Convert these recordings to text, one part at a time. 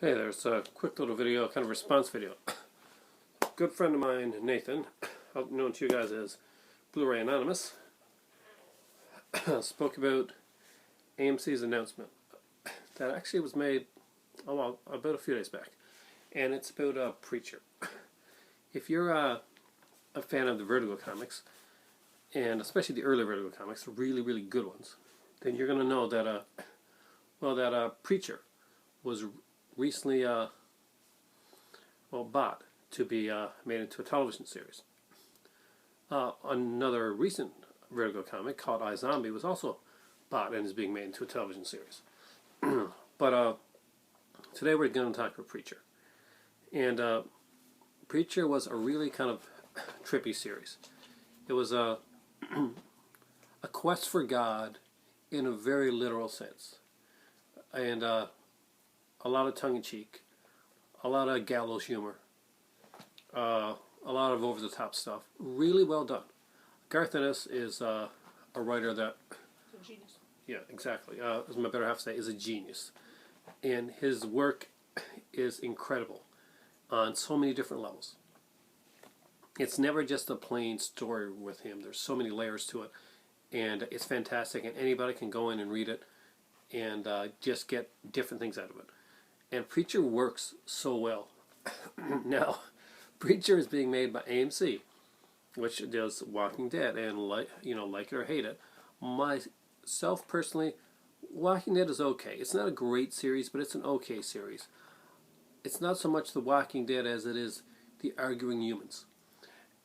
Hey, there's a quick little video, kind of response video. Good friend of mine, Nathan, known to you guys as Blu-ray Anonymous, spoke about AMC's announcement that actually was made about a few days back, and it's about Preacher. If you're a fan of the Vertigo comics, and especially the early Vertigo comics, really, really good ones, then you're going to know that Preacher was recently bought to be made into a television series. Another recent Vertigo comic called iZombie was also bought and is being made into a television series. But today we're going to talk about Preacher. And Preacher was a really kind of trippy series. It was a quest for God in a very literal sense. And a lot of tongue-in-cheek, a lot of gallows humor, a lot of over-the-top stuff. Really well done. Garth Ennis is a writer that... He's a genius. Yeah, exactly. As my better half say, is a genius. And his work is incredible on so many different levels. It's never just a plain story with him. There's so many layers to it. And it's fantastic, and anybody can go in and read it and just get different things out of it. And Preacher works so well. Now, Preacher is being made by AMC, which does Walking Dead, and like it or hate it. Myself personally, Walking Dead is okay. It's not a great series, but it's an okay series. It's not so much The Walking Dead as it is The Arguing Humans.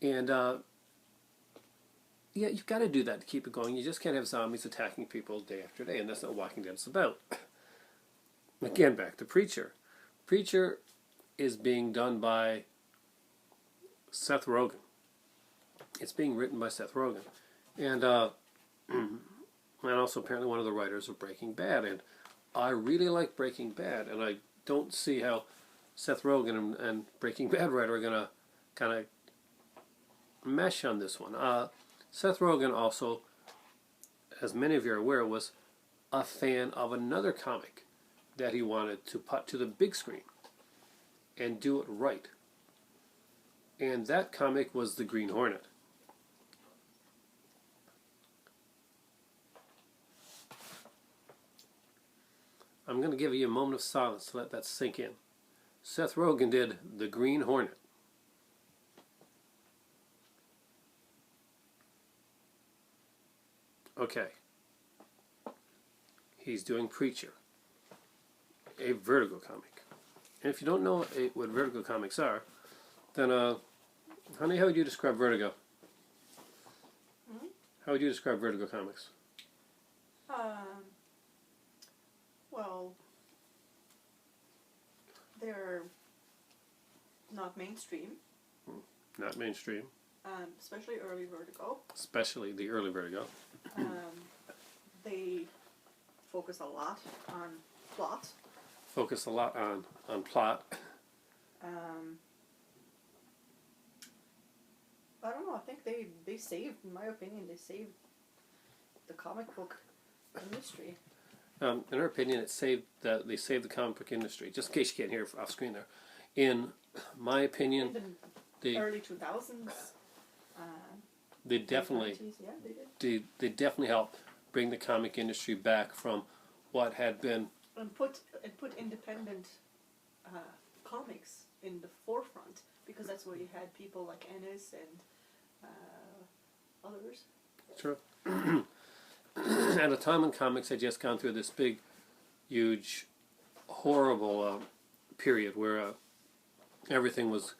And yeah, you've got to do that to keep it going. You just can't have zombies attacking people day after day, and that's not what Walking Dead is about. Again, back to Preacher. Preacher is being done by Seth Rogen. It's being written by Seth Rogen. And also apparently one of the writers of Breaking Bad. And I really like Breaking Bad, and I don't see how Seth Rogen and Breaking Bad writer are going to kind of mesh on this one. Seth Rogen also, as many of you are aware, was a fan of another comic that he wanted to put to the big screen and do it right. And that comic was The Green Hornet. I'm going to give you a moment of silence to let that sink in. Seth Rogen did The Green Hornet. Okay. He's doing Preacher, a Vertigo comic. And if you don't know what Vertigo comics are, then, honey, how would you describe Vertigo? Mm-hmm. How would you describe Vertigo comics? Well, they're not mainstream. Not mainstream. Especially early Vertigo. Especially the early Vertigo. They focus a lot on plot. Focus a lot on plot. I don't know, I think they saved, in my opinion, they saved the comic book industry. In our opinion, they saved the comic book industry. Just in case you can't hear off screen there. In my opinion, In the early 2000s. They definitely 90s, yeah, they did. they definitely helped bring the comic industry back from what had been And put independent comics in the forefront, because that's where you had people like Ennis and others. Sure. At a time when comics had just gone through this big, huge, horrible period where everything was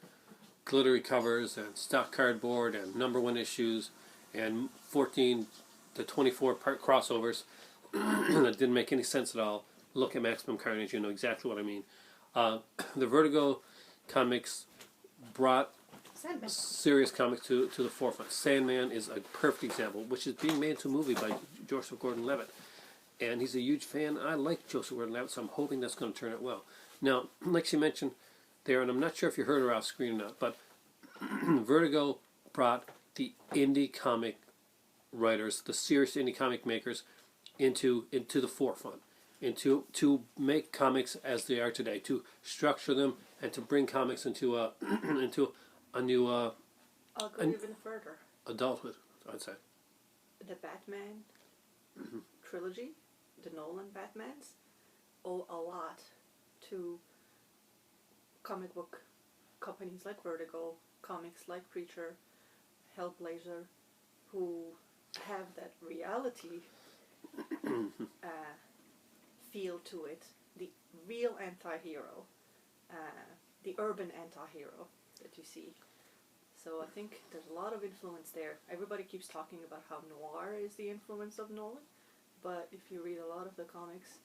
glittery covers and stock cardboard and #1 issues and 14 to 24 part crossovers that didn't make any sense at all. Look at Maximum Carnage, you know exactly what I mean. The Vertigo comics brought Sandman. serious comics to the forefront. Sandman is a perfect example, which is being made into a movie by Joseph Gordon-Levitt. And he's a huge fan. I like Joseph Gordon-Levitt, so I'm hoping that's going to turn out well. Now, like she mentioned there, and I'm not sure if you heard her off screen or not, but Vertigo brought the indie comic writers, the serious indie comic makers, into the forefront. and to make comics as they are today, to structure them and to bring comics into a into a new I'll go even further. adulthood, I'd say. The Batman trilogy, the Nolan Batmans, owe a lot to comic book companies like Vertigo, comics like Preacher, Hellblazer, who have that reality feel to it, the real anti-hero, the urban anti-hero that you see. So I think there's a lot of influence there. Everybody keeps talking about how noir is the influence of Nolan, but if you read a lot of the comics,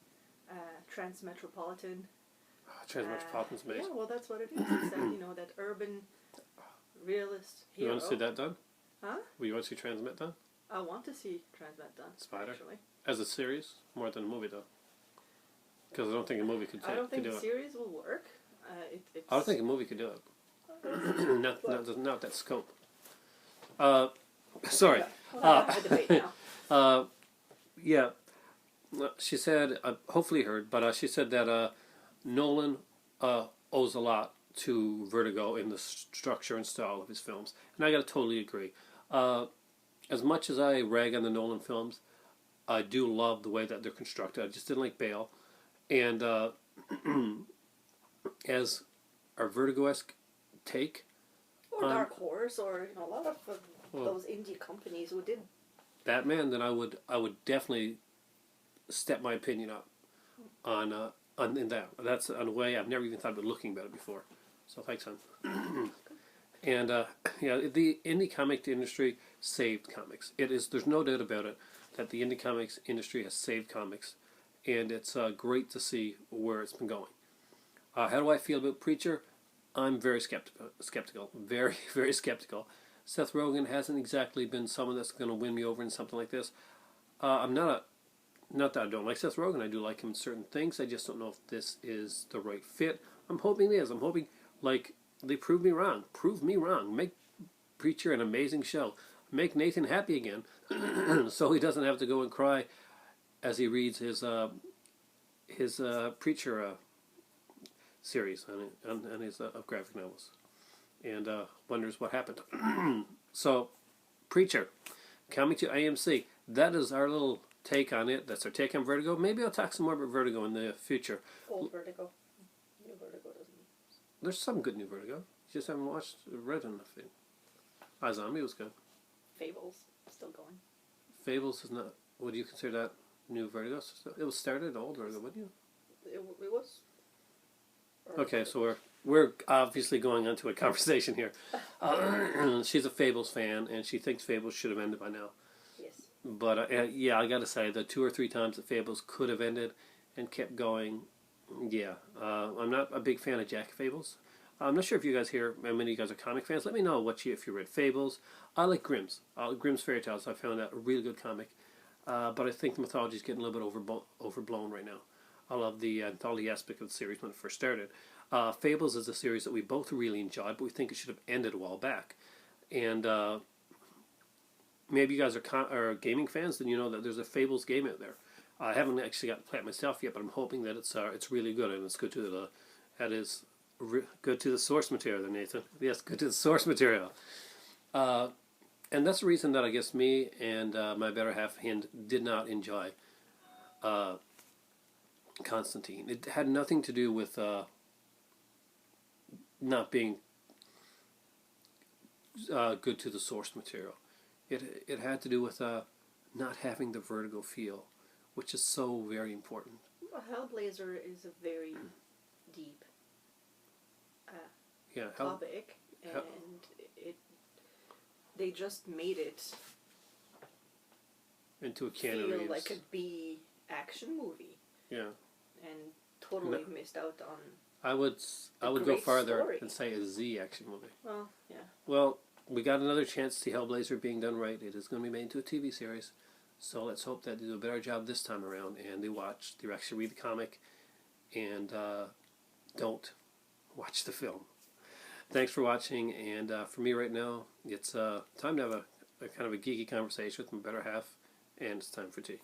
Transmetropolitan. Transmetropolitan's amazing. Yeah, well, that's what it is. It's that, you know, that urban realist hero. You want to see that done? Huh? Well, you want to see Transmet done? I want to see Transmet done. Spider? Actually. As a series? More than a movie, though. Because I don't think a movie could, I don't think do the it. series will work. It's I don't think a movie could do it. not that scope. Sorry. Yeah. Well, I have a debate now. Yeah. She said, hopefully heard, but she said that Nolan owes a lot to Vertigo in the structure and style of his films. And I got to totally agree. As much as I rag on the Nolan films, I do love the way that they're constructed. I just didn't like Bale. And as our Vertigo-esque take Or Dark Horse, or a lot of those indie companies who did Batman, then I would definitely step my opinion up on in that. That's in a way I've never even thought about looking at it before. So thanks, son. And yeah, the indie comic industry saved comics. There's no doubt about it that the indie comics industry has saved comics, and it's great to see where it's been going. How do I feel about Preacher? I'm very skeptical. Very, very skeptical. Seth Rogen hasn't exactly been someone that's going to win me over in something like this. I'm not that I don't like Seth Rogen. I do like him in certain things. I just don't know if this is the right fit. I'm hoping it is. I'm hoping, like, they prove me wrong. Prove me wrong. Make Preacher an amazing show. Make Nathan happy again, so he doesn't have to go and cry as he reads his Preacher series and his graphic novels, and wonders what happened. So, Preacher, coming to AMC. That is our little take on it. That's our take on Vertigo. Maybe I'll talk some more about Vertigo in the future. old Vertigo. New Vertigo doesn't. There's some good new Vertigo. You just haven't read enough. iZombie was good. Fables still going. Fables is not. Would you consider that new Vertigo? It was started old Vertigo, wouldn't you? It was. Okay, so we're obviously going on to a conversation here. She's a Fables fan, and she thinks Fables should have ended by now. Yes. But yeah, I got to say, the 2 or 3 times that Fables could have ended and kept going, yeah. I'm not a big fan of Jack Fables. I'm not sure if you guys here, how many of you guys are comic fans. Let me know if you read Fables. I like Grimm's. Grimm's Fairy Tales. I found that a really good comic. But I think the mythology is getting a little bit overblown right now. I love the anthology aspect of the series when it first started. Fables is a series that we both really enjoyed, but we think it should have ended a while back. And maybe you guys are gaming fans, then you know that there's a Fables game out there. I haven't actually got to play it myself yet, but I'm hoping that it's really good, and it's good to good to the source material, there, Nathan. Yes, good to the source material. And that's the reason that I guess me and my better half did not enjoy Constantine. It had nothing to do with not being good to the source material. It had to do with not having the Vertigo feel, which is so very important. Well, Hellblazer is a very deep topic, and they just made it into a Keanu feel Reeves. like a B action movie. Yeah. And totally missed out on. I would go great farther story. and say a Z action movie. Well, yeah. Well, we got another chance to see Hellblazer being done right. It is going to be made into a TV series, so let's hope that they do a better job this time around and they actually read the comic, and don't watch the film. Thanks for watching, and for me right now, it's time to have a kind of a geeky conversation with my better half, and it's time for tea.